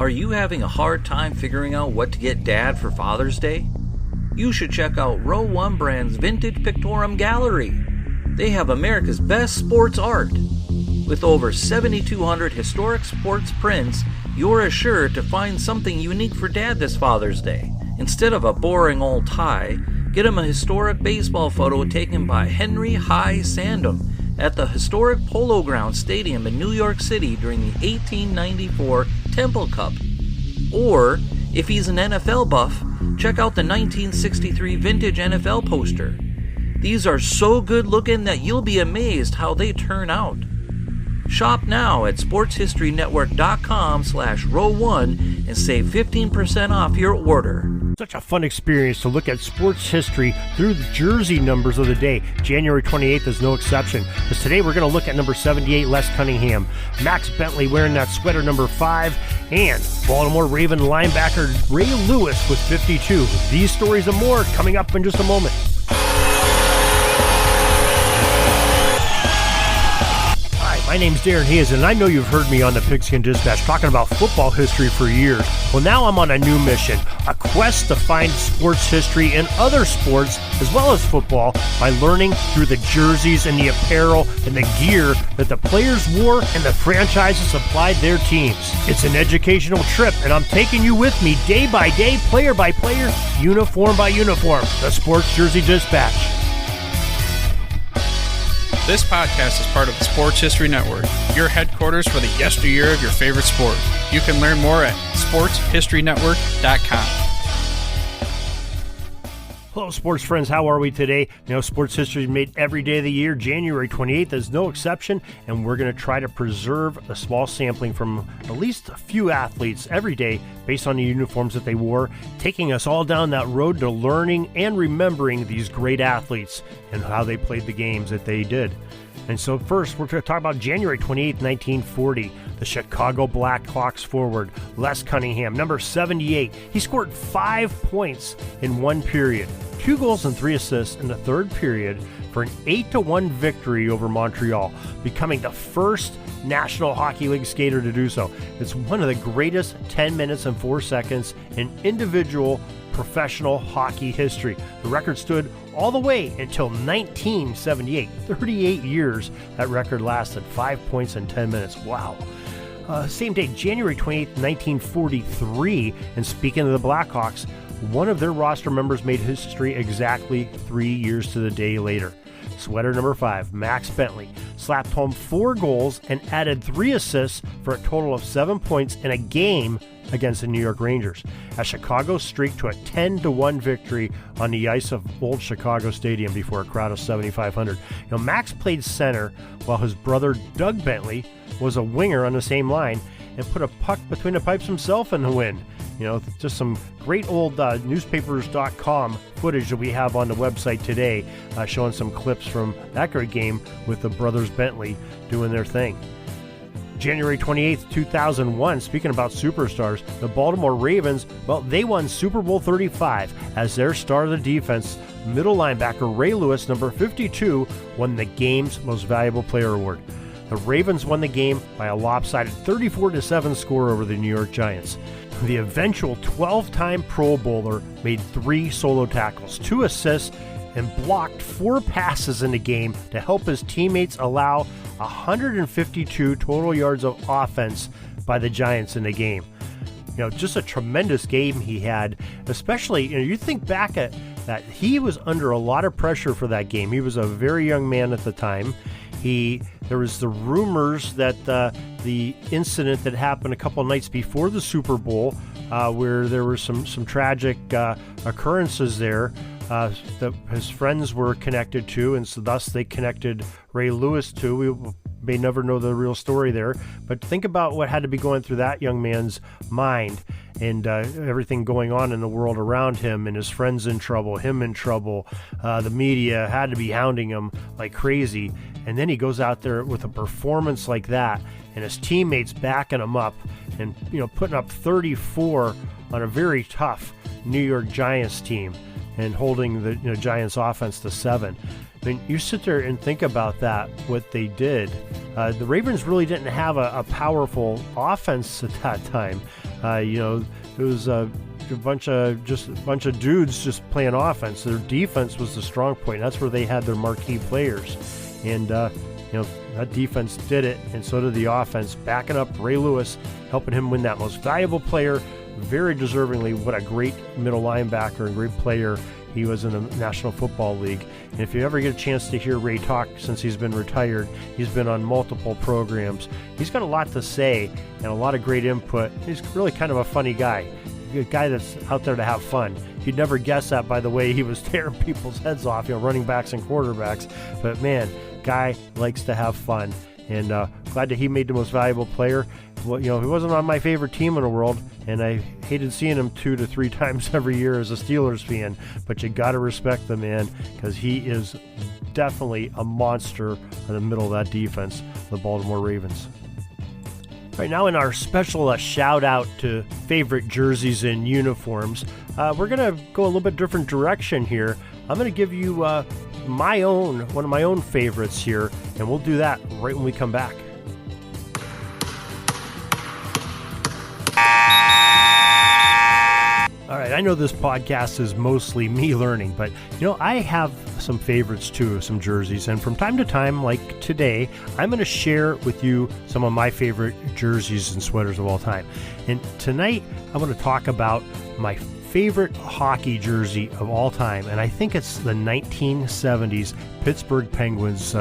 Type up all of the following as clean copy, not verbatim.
Are you having a hard time figuring out what to get Dad for Father's Day? You should check out Row 1 Brand's Vintage Pictorum Gallery. They have America's best sports art. With over 7,200 historic sports prints, you're assured to find something unique for Dad this Father's Day. Instead of a boring old tie, get him a historic baseball photo taken by Henry High Sandham at the historic Polo Grounds Stadium in New York City during the 1894 Temple Cup. Or, if he's an NFL buff, check out the 1963 vintage NFL poster. These are so good looking that you'll be amazed how they turn out. Shop now at sportshistorynetwork.com/row1 and save 15% off your order. Such a fun experience to look at sports history through the jersey numbers of the day. January 28th is no exception, because today we're going to look at number 78, Les Cunningham, Max Bentley wearing that sweater number 5, and Baltimore Raven linebacker Ray Lewis with 52. These stories and more coming up in just a moment. My name's Darren Hayes, and I know you've heard me on the Pigskin Dispatch talking about football history for years. Well, now I'm on a new mission, a quest to find sports history in other sports as well as football by learning through the jerseys and the apparel and the gear that the players wore and the franchises supplied their teams. It's an educational trip, and I'm taking you with me day by day, player by player, uniform by uniform. The Sports Jersey Dispatch. This podcast is part of the Sports History Network, your headquarters for the yesteryear of your favorite sport. You can learn more at sportshistorynetwork.com. Hello, sports friends. How are we today? You know, sports history is made every day of the year. January 28th is no exception, and we're going to try to preserve a small sampling from at least a few athletes every day based on the uniforms that they wore, taking us all down that road to learning and remembering these great athletes and how they played the games that they did. And so first, we're going to talk about January 28th, 1940. The Chicago Blackhawks forward, Les Cunningham, number 78. He scored 5 points in one period, 2 goals and 3 assists in the third period for an 8-1 victory over Montreal, becoming the first National Hockey League skater to do so. It's one of the greatest 10 minutes and 4 seconds in individual professional hockey history. The record stood all the way until 1978. 38 years that record lasted, 5 points in 10 minutes. Wow. Same day, January 28th, 1943, and speaking of the Blackhawks, one of their roster members made history exactly 3 years to the day later. Sweater number 5, Max Bentley, slapped home 4 goals and added 3 assists for a total of 7 points in a game against the New York Rangers, as Chicago streaked to a 10-1 victory on the ice of Old Chicago Stadium before a crowd of 7,500. You know, Max played center while his brother Doug Bentley was a winger on the same line and put a puck between the pipes himself in the win. You know, just some great old newspapers.com footage that we have on the website today, showing some clips from that great game with the brothers Bentley doing their thing. January 28th, 2001, speaking about superstars, the Baltimore Ravens, well, they won Super Bowl 35 as their star of the defense, middle linebacker Ray Lewis, number 52, won the game's Most Valuable Player award. The Ravens won the game by a lopsided 34-7 score over the New York Giants. The eventual 12-time Pro Bowler made 3 solo tackles, 2 assists, and blocked 4 passes in the game to help his teammates allow 152 total yards of offense by the Giants in the game. You know, just a tremendous game he had, especially, you know, you think back at that, he was under a lot of pressure for that game. He was a very young man at the time. There was the rumors that the incident that happened a couple of nights before the Super Bowl, where there were some tragic occurrences there that his friends were connected to, and so thus they connected Ray Lewis to. We may never know the real story there, but think about what had to be going through that young man's mind, and everything going on in the world around him, and his friends in trouble, him in trouble. The media had to be hounding him like crazy, and then he goes out there with a performance like that, and his teammates backing him up, and putting up 34 on a very tough New York Giants team, and holding the Giants offense to 7. I mean, you sit there and think about that, what they did. The Ravens really didn't have a powerful offense at that time. It was a bunch of dudes just playing offense. Their defense was the strong point. That's where they had their marquee players, and that defense did it, and so did the offense, backing up Ray Lewis, helping him win that Most Valuable Player, very deservingly. What a great middle linebacker and great player he was in the National Football League. And if you ever get a chance to hear Ray talk since he's been retired, he's been on multiple programs. He's got a lot to say and a lot of great input. He's really kind of a funny guy, a guy that's out there to have fun. You'd never guess that by the way he was tearing people's heads off, running backs and quarterbacks. But man, guy likes to have fun. And glad that he made the Most Valuable Player. Well, he wasn't on my favorite team in the world, and I hated seeing him 2 to 3 times every year as a Steelers fan. But you got to respect the man, because he is definitely a monster in the middle of that defense, the Baltimore Ravens. Right now, in our special shout out to favorite jerseys and uniforms, we're going to go a little bit different direction here. I'm going to give you one of my own favorites here, and we'll do that right when we come back. All right, I know this podcast is mostly me learning, but I have some favorites too, some jerseys, and from time to time, like today, I'm going to share with you some of my favorite jerseys and sweaters of all time. And tonight, I'm going to talk about my favorite hockey jersey of all time, and I think it's the 1970s Pittsburgh Penguins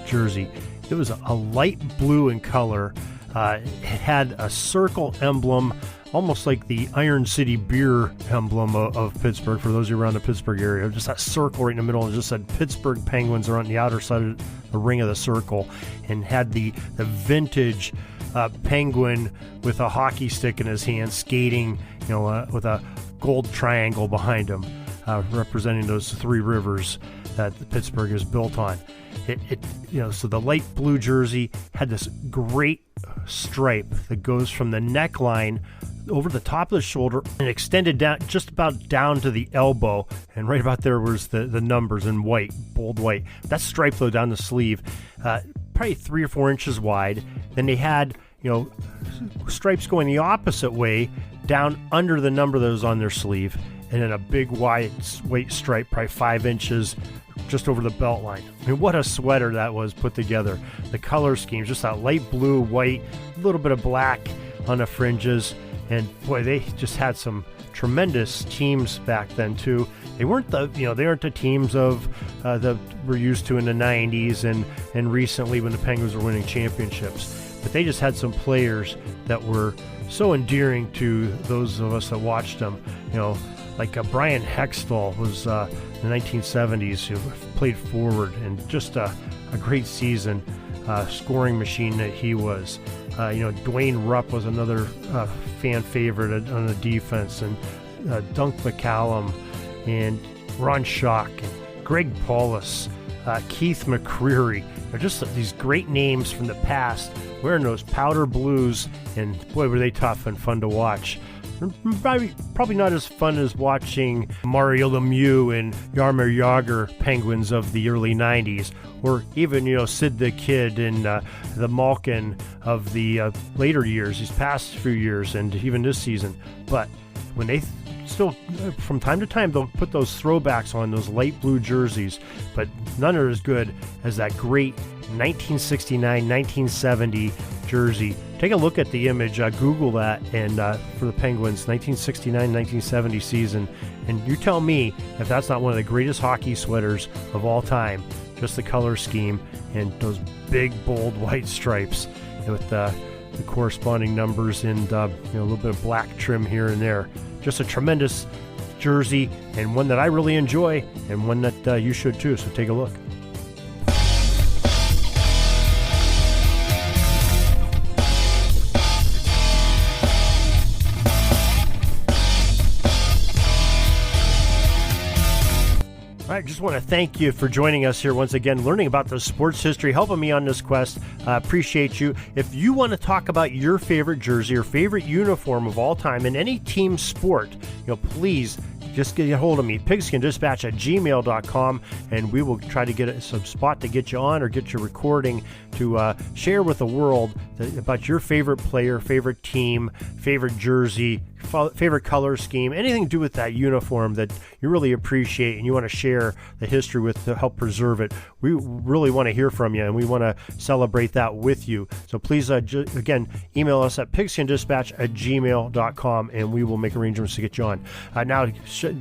jersey. It was a light blue in color. It had a circle emblem, almost like the Iron City beer emblem of Pittsburgh, for those of you around the Pittsburgh area. Just that circle right in the middle, and just said Pittsburgh Penguins are on the outer side of the ring of the circle, and had the vintage penguin with a hockey stick in his hand, skating, with a gold triangle behind him, representing those 3 rivers that Pittsburgh is built on. So the light blue jersey had this great stripe that goes from the neckline over the top of the shoulder and extended down just about down to the elbow, and right about there was the numbers in white, bold white. That stripe though down the sleeve, probably 3 or 4 inches wide. Then they had stripes going the opposite way down under the number that was on their sleeve, and then a big white stripe, probably 5 inches just over the belt line. I mean, what a sweater that was put together. The color scheme, just that light blue, white, a little bit of black on the fringes. And boy, they just had some tremendous teams back then too. They weren't the teams of that we're used to in the 90s and recently when the Penguins were winning championships. But they just had some players that were so endearing to those of us that watched them. Like Brian Hextall was in the 1970s, who played forward, and just a great season, scoring machine that he was. Dwayne Rupp was another fan favorite on the defense, and Dunk McCallum, and Ron Schock, and Greg Paulus, Keith McCreary. They're just these great names from the past, wearing those powder blues, and boy, were they tough and fun to watch. Probably not as fun as watching Mario Lemieux and Jaromir Jagr Penguins of the early 90s, or even, Sid the Kid and the Malkin of the later years, these past few years, and even this season. But when they still, from time to time, they'll put those throwbacks on, those light blue jerseys, but none are as good as that great 1969-1970 jersey. Take a look at the image, Google that, and for the Penguins 1969-1970 season, and you tell me if that's not one of the greatest hockey sweaters of all time. Just the color scheme and those big bold white stripes with the corresponding numbers and a little bit of black trim here and there. Just a tremendous jersey, and one that I really enjoy, and one that you should too, so take a look. I just want to thank you for joining us here once again, learning about the sports history, helping me on this quest. Appreciate you. If you want to talk about your favorite jersey or favorite uniform of all time in any team sport, please just get a hold of me, pigskindispatch@gmail.com, and we will try to get some spot to get you on or get your recording to share with the world about your favorite player, favorite team, favorite jersey, favorite color scheme, anything to do with that uniform that you really appreciate and you want to share the history with to help preserve it. We really want to hear from you, and we want to celebrate that with you. So please, again, email us at pigskindispatch@gmail.com, and we will make arrangements to get you on. Now,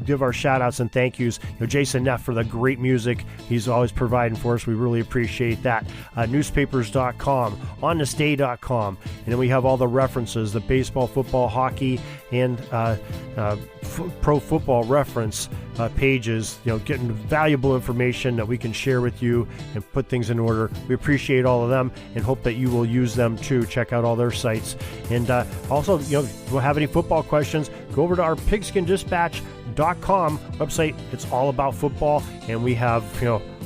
give our shout-outs and thank yous. Jason Neff for the great music he's always providing for us. We really appreciate that. Newspapers.com, onthisday.com, and then we have all the references, the baseball, football, hockey, and pro football reference pages, getting valuable information that we can share with you and put things in order. We appreciate all of them and hope that you will use them too. Check out all their sites. And also, if you have any football questions, go over to our pigskindispatch.com website. It's all about football, and we have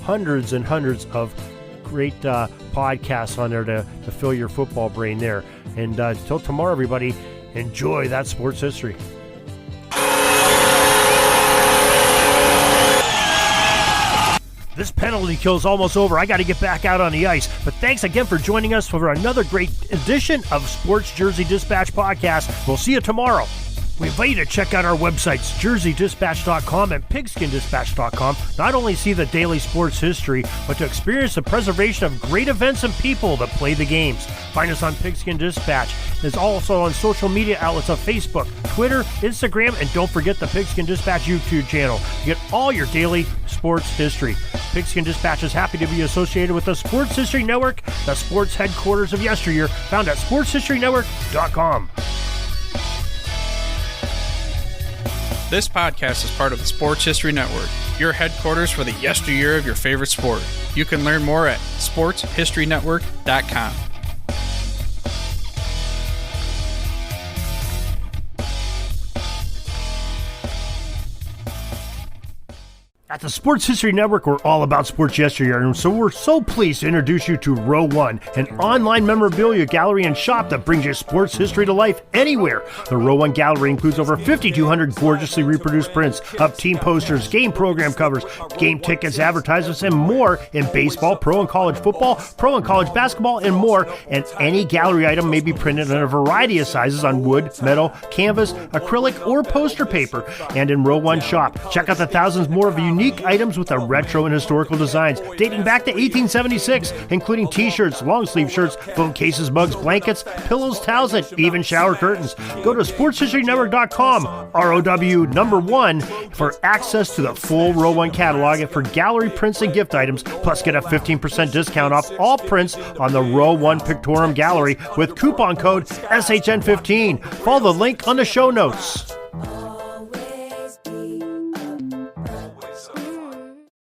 hundreds and hundreds of great podcasts on there to fill your football brain there. And till tomorrow, everybody, enjoy that sports history. This penalty kill is almost over. I got to get back out on the ice. But thanks again for joining us for another great edition of Sports Jersey Dispatch Podcast. We'll see you tomorrow. We invite you to check out our websites, jerseydispatch.com and pigskindispatch.com. Not only see the daily sports history, but to experience the preservation of great events and people that play the games. Find us on Pigskin Dispatch. It's also on social media outlets of Facebook, Twitter, Instagram, and don't forget the Pigskin Dispatch YouTube channel to get all your daily sports history. Pigskin Dispatch is happy to be associated with the Sports History Network, the sports headquarters of yesteryear, found at sportshistorynetwork.com. This podcast is part of the Sports History Network, your headquarters for the yesteryear of your favorite sport. You can learn more at sportshistorynetwork.com. At the Sports History Network, we're all about sports yesteryear, and so we're so pleased to introduce you to Row One, an online memorabilia gallery and shop that brings your sports history to life anywhere. The Row One gallery includes over 5,200 gorgeously reproduced prints of team posters, game program covers, game tickets, advertisements, and more in baseball, pro and college football, pro and college basketball, and more. And any gallery item may be printed in a variety of sizes on wood, metal, canvas, acrylic, or poster paper. And in Row One shop, check out the thousands more of unique items with the retro and historical designs dating back to 1876, including t-shirts, long sleeve shirts, phone cases, mugs, blankets, pillows, towels, and even shower curtains. Go to sportshistorynetwork.com, ROW1, for access to the full Row One catalog and for gallery prints and gift items, plus get a 15% discount off all prints on the Row One Pictorium Gallery with coupon code SHN15. Follow the link on the show notes.